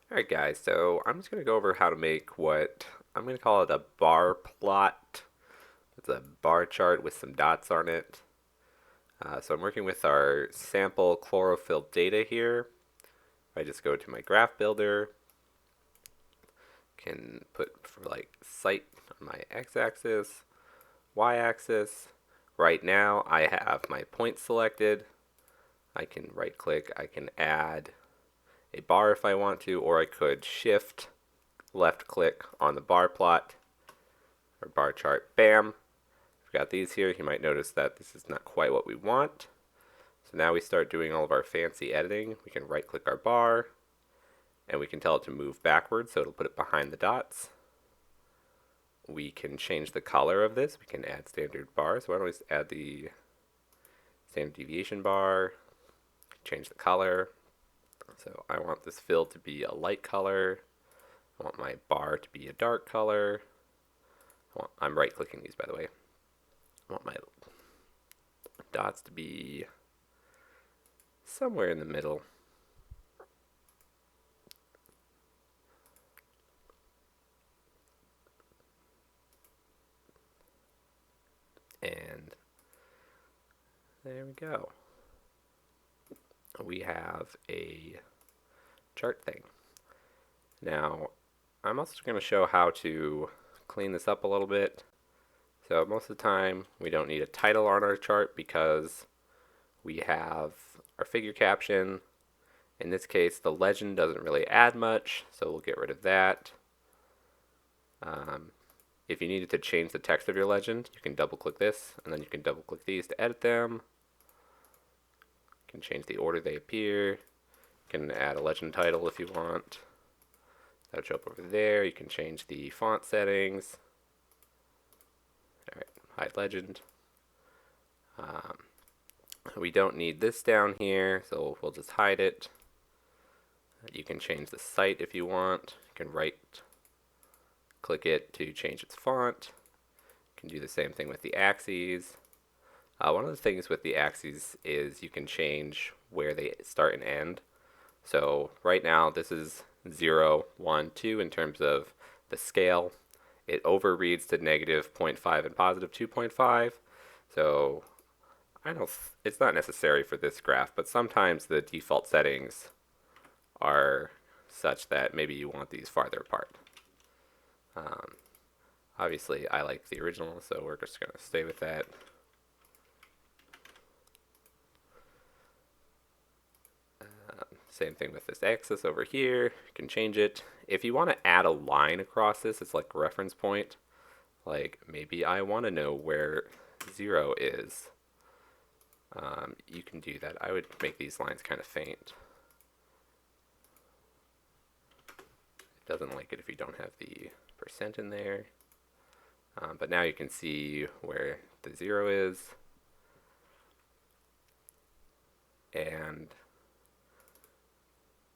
Alright guys, so I'm just going to go over how to make what I'm going to call it a bar plot. It's a bar chart with some dots on it. So I'm working with our sample chlorophyll data here. If I just go to my graph builder, can put for like site on my x-axis, y-axis. Right now I have my point selected. I can right click, I can add a bar if I want to, or I could shift left click on the bar plot or bar chart. Bam! We've got these here. You might notice that this is not quite what we want. So now we start doing all of our fancy editing. We can right click our bar and we can tell it to move backwards, so it'll put it behind the dots. We can change the color of this. We can add standard bars. So why don't we just add the standard deviation bar, change the color. So I want this fill to be a light color. I want my bar to be a dark color. I'm right clicking these, by the way. I want my dots to be somewhere in the middle. And there we go. We have a chart thing. Now, I'm also going to show how to clean this up a little bit. So most of the time, we don't need a title on our chart because we have our figure caption. In this case, the legend doesn't really add much, so we'll get rid of that. If you needed to change the text of your legend, you can double click this, and then you can double click these to edit them. You can change the order they appear. You can add a legend title if you want. That'll show up over there. You can change the font settings. Alright, hide legend. We don't need this down here, so we'll just hide it. You can change the site if you want. You can right click it to change its font. You can do the same thing with the axes. One of the things with the axes is you can change where they start and end. So right now this is 0, 1, 2 in terms of the scale. It overreads to negative 0.5 and positive 2.5. So I know it's not necessary for this graph, but sometimes the default settings are such that maybe you want these farther apart. Obviously, I like the original, so we're just going to stay with that. Same thing with this axis over here. You can change it. If you want to add a line across this, it's like a reference point. Like maybe I want to know where 0 is. You can do that. I would make these lines kind of faint. It doesn't like it if you don't have the percent in there. But now you can see where the 0 is. And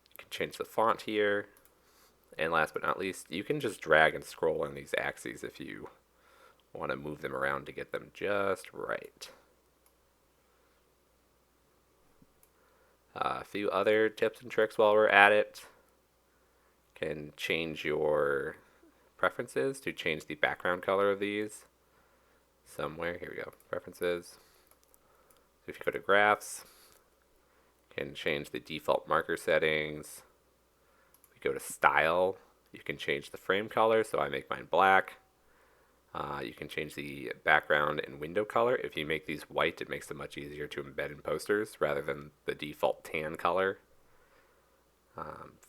you can change the font here. And last but not least, you can just drag and scroll on these axes if you want to move them around to get them just right. A few other tips and tricks while we're at it. Can change your preferences to change the background color of these. Somewhere, here we go, preferences. So if you go to graphs, can change the default marker settings. If you go to style, you can change the frame color, so I make mine black. You can change the background and window color. If you make these white, it makes them much easier to embed in posters rather than the default tan color.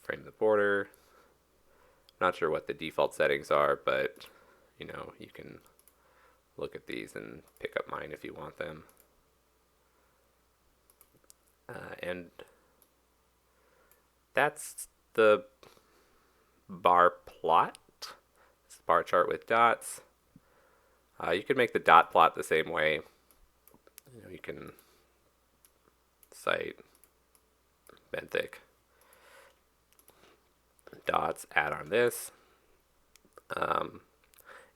Frame the border. Not sure what the default settings are, but you know, you can look at these and pick up mine if you want them. And that's the bar plot. It's a bar chart with dots. You can make the dot plot the same way. You can cite benthic dots, add on this.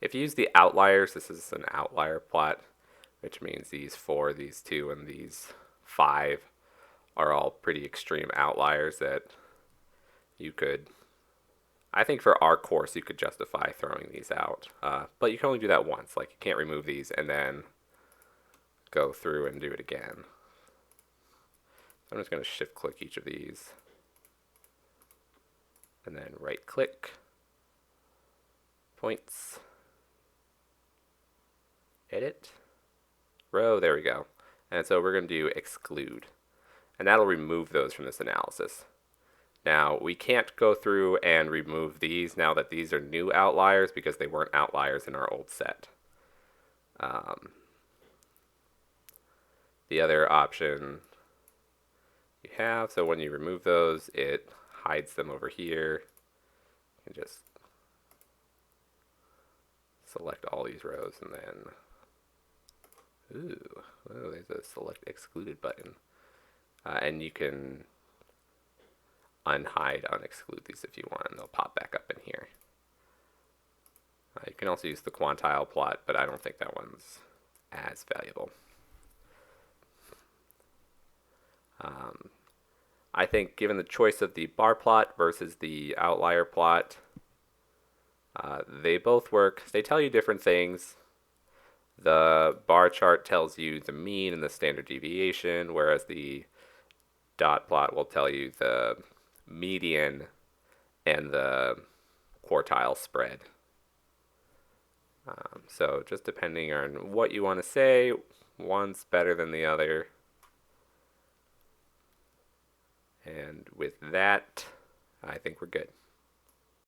If you use the outliers, this is an outlier plot, which means these 4, these 2, and these 5 are all pretty extreme outliers that you could I think for our course you could justify throwing these out, but you can only do that once. Like you can't remove these and then go through and do it again. So I'm just going to shift click each of these and then right click, points, edit, row, there we go. And so we're going to do exclude, and that'll remove those from this analysis. Now, we can't go through and remove these now that these are new outliers because they weren't outliers in our old set. The other option you have, so when you remove those, it hides them over here. You can just select all these rows and then, there's a select excluded button. And you can unhide, unexclude these if you want, and they'll pop back up in here. You can also use the quantile plot, but I don't think that one's as valuable. I think given the choice of the bar plot versus the outlier plot, they both work. They tell you different things. The bar chart tells you the mean and the standard deviation, whereas the dot plot will tell you the median and the quartile spread. So just depending on what you want to say, one's better than the other. And with that, I think we're good.